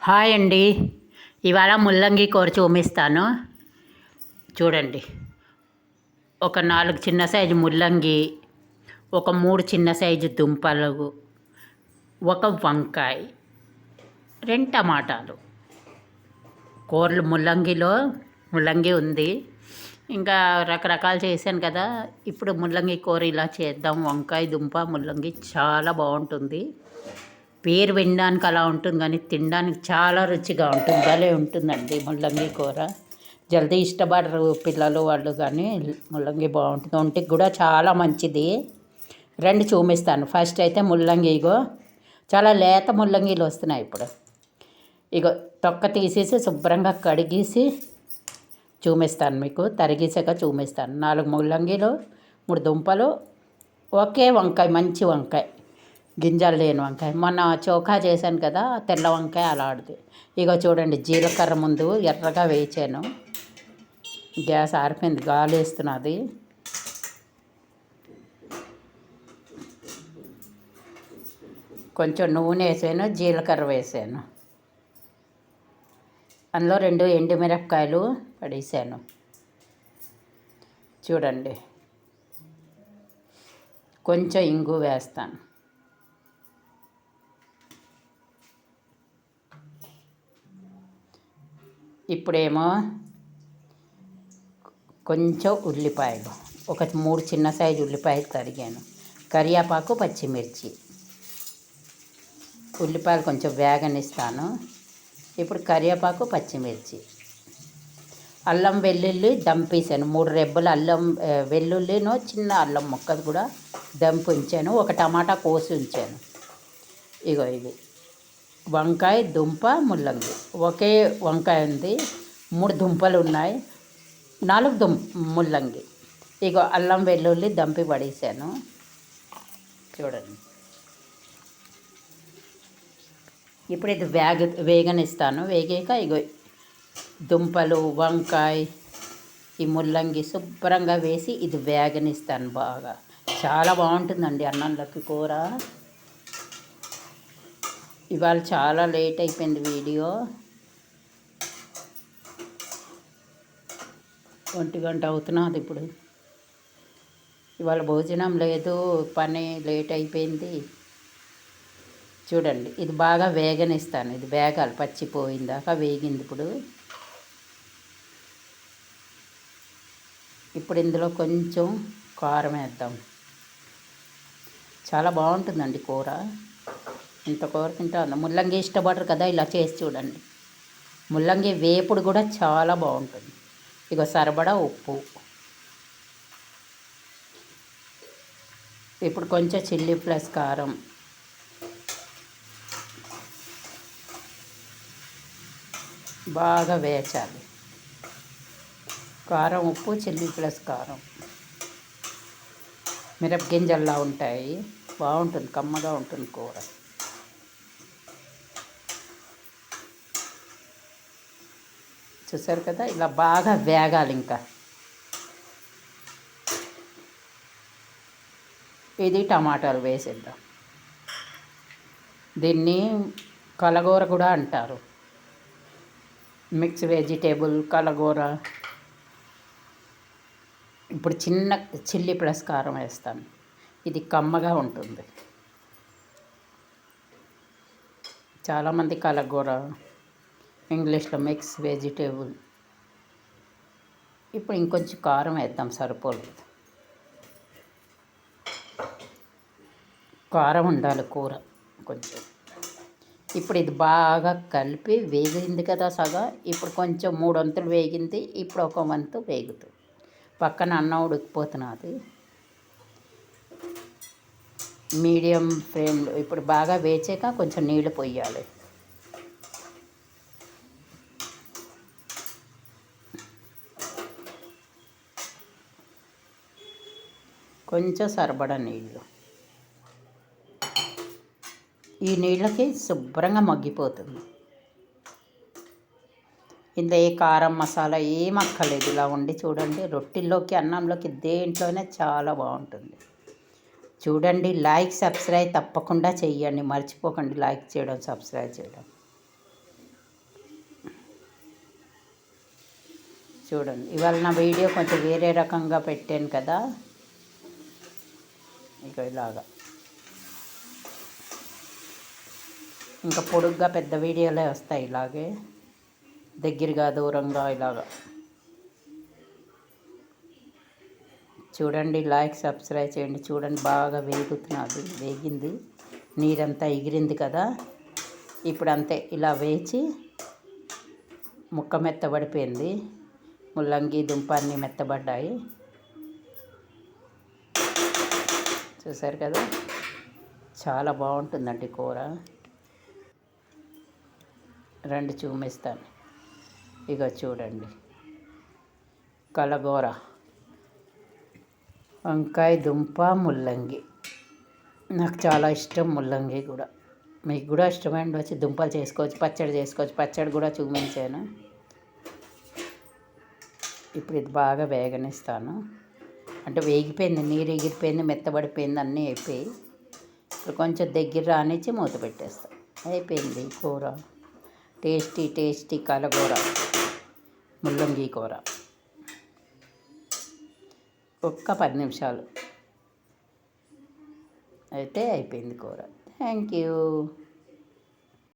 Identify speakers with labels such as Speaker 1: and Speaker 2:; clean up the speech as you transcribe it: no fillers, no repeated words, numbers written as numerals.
Speaker 1: Hi అండి. ఇవాళ ముల్లంగి కూర చూపిస్తాను చూడండి. ఒక 4 చిన్న సైజు ముల్లంగి, ఒక 3 చిన్న సైజు దుంపలు, ఒక వంకాయ, 2 టమాటాలు. కూరలు ముల్లంగి ఉంది. ఇంకా రకరకాలు చేశాను కదా. ఇప్పుడు ముల్లంగి కూర ఇలా చేద్దాం. వంకాయ, దుంప, ముల్లంగి చాలా బాగుంటుంది. పేరు వినడానికి అలా ఉంటుంది కానీ తినడానికి చాలా రుచిగా ఉంటుంది. భలే ఉంటుందండి ముల్లంగి కూర. జల్దీ ఇష్టపడరు పిల్లలు వాళ్ళు, కానీ ముల్లంగి బాగుంటుంది. ఒంటికి కూడా చాలా మంచిది. రెండు చూపిస్తాను. ఫస్ట్ అయితే ముల్లంగి, ఇగో చాలా లేత ముల్లంగిలు వస్తున్నాయి ఇప్పుడు. ఇగో తొక్క తీసేసి శుభ్రంగా కడిగేసి చూపిస్తాను మీకు. తరిగేసాక చూపిస్తాను. 4 ముల్లంగిలు, 3 దుంపలు, ఒకే వంకాయ, మంచి వంకాయ, గింజలు లేని వంకాయ. మొన్న చోఖా చేశాను కదా, తెల్ల వంకాయ అలాంటిది. ఇగో చూడండి, జీలకర్ర ముందు ఎర్రగా వేయించాను. గ్యాస్ ఆరిపోయింది, గాలి వేస్తున్నది. కొంచెం నూనె వేసాను, జీలకర్ర వేసాను. అందులో 2 ఎండుమిరపకాయలు పడేసాను. చూడండి, కొంచెం ఇంగు వేస్తాను. ఇప్పుడేమో కొంచెం ఉల్లిపాయలు, ఒక 3 చిన్న సైజు ఉల్లిపాయలు తరిగాను. కరివేపాకు, పచ్చిమిర్చి. ఉల్లిపాయలు కొంచెం వేగనిస్తాను. ఇప్పుడు కరివేపాకు, పచ్చిమిర్చి, అల్లం వెల్లుల్లి దంపేసాను. 3 రెబ్బలు అల్లం వెల్లుల్లినో చిన్న అల్లం ముక్కలు కూడా దంపు ఉంచాను. ఒక టమాటా కోసి ఉంచాను. ఇగో ఇవి వంకాయ, దుంప, ముల్లంగి. ఒకే వంకాయ ఉంది, 3 దుంపలు ఉన్నాయి, 4 ముల్లంగి. ఇగో అల్లం వెల్లుల్లి దంపి పడేసాను. చూడండి, ఇప్పుడు ఇది వేగనిస్తాను. వేగాక ఇగో దుంపలు, వంకాయ, ఈ ముల్లంగి శుభ్రంగా వేసి ఇది వేగనిస్తాను బాగా. చాలా బాగుంటుందండి అన్నంలోకి కూర. ఇవాళ చాలా లేట్ అయిపోయింది వీడియో. 1 గంట అవుతున్నది ఇప్పుడు. ఇవాళ భోజనం లేదు, పని లేట్ అయిపోయింది. చూడండి, ఇది బాగా వేగనిస్తాను. ఇది వేగాలి, పచ్చిపోయిందాక వేగింది. ఇప్పుడు ఇందులో కొంచెం కారం వేద్దాం. చాలా బాగుంటుందండి కూర. ఇంత కూర తింటా. ముల్లంగి ఇష్టపడరు కదా, ఇలా చేసి చూడండి. ముల్లంగి వేపుడు కూడా చాలా బాగుంటుంది. ఇక సరిపడా ఉప్పు. ఇప్పుడు కొంచెం చిల్లీ ప్లస్ కారం. బాగా వేచాలి. కారం, ఉప్పు, చిల్లీ ప్లస్ కారం. మిరపగింజల్లా ఉంటాయి, బాగుంటుంది, కమ్మగా ఉంటుంది కూర. చూసారు కదా, ఇలా బాగా వేగాలి. ఇంకా ఇది టమాటాలు వేసేద్దాం. దీన్ని కలగూర కూడా అంటారు, మిక్స్ వెజిటేబుల్ కలగూర. ఇప్పుడు చిన్న చిల్లీ ప్లస్ కారం వేస్తాను. ఇది కమ్మగా ఉంటుంది. చాలామంది కలగూర, ఇంగ్లీష్లో మిక్స్ వెజిటేబుల్. ఇప్పుడు ఇంకొంచెం కారం వేద్దాం, సరిపోలేదు. కారం ఉండాలి కూర కొంచెం. ఇప్పుడు ఇది బాగా కలిపి వేగింది కదా సగం. ఇప్పుడు కొంచెం 3 వంతులు వేగింది. ఇప్పుడు 1 వంతు వేగుతుంది. పక్కన అన్నం ఉడికిపోతున్నది మీడియం ఫ్లేమ్లో. ఇప్పుడు బాగా వేచాక కొంచెం నీళ్ళు పోయాలి. కొంచెం సరిపడా నీళ్ళు. ఈ నీళ్ళకి శుభ్రంగా మగ్గిపోతుంది. ఇందులో ఏ కారం మసాలా ఏం అక్కర్లేదు. ఇలా వండి చూడండి. రొట్టెల్లోకి, అన్నంలోకి, దేంట్లోనే చాలా బాగుంటుంది. చూడండి. లైక్, సబ్స్క్రైబ్ తప్పకుండా చెయ్యండి. మర్చిపోకండి లైక్ చేయడం, సబ్స్క్రైబ్ చేయడం. చూడండి, ఇవాళ నా వీడియో కొంచెం వేరే రకంగా పెట్టాను కదా, ఇక ఇలాగా ఇంకా పొడుగ్గా పెద్ద వీడియోలే వస్తాయి, ఇలాగే దగ్గరగా దూరంగా ఇలాగా. చూడండి, లైక్ సబ్స్క్రైబ్ చేయండి. చూడండి, బాగా వేగింది, నీరంతా ఎగిరింది కదా. ఇప్పుడు అంతే, ఇలా వేచి ముక్క మెత్తబడిపోయింది, ముల్లంగి దుంప అన్నీ మెత్తబడ్డాయి. చూసారు కదా, చాలా బాగుంటుందండి కూర. రండి చూపిస్తాను. ఇక చూడండి, కలగూర, వంకాయ దుంప ముల్లంగి. నాకు చాలా ఇష్టం ముల్లంగి కూడా. మీకు కూడా ఇష్టమైంది వచ్చి దుంపలు చేసుకోవచ్చు, పచ్చడి చేసుకోవచ్చు. పచ్చడి కూడా చూపించాను. ఇప్పుడు ఇది బాగా వేగనిస్తాను. అంటే వేగిపోయింది, నీరు ఎగిరిపోయింది, మెత్తబడిపోయింది, అన్నీ అయిపోయి ఇప్పుడు కొంచెం దగ్గర రానిచ్చి మూత పెట్టేస్తాను. అయిపోయింది కూర. టేస్టీ టేస్టీ కలగూర, ముల్లంగి కూర. ఒక్క 10 నిమిషాలు అయితే అయిపోయింది కూర. Thank you.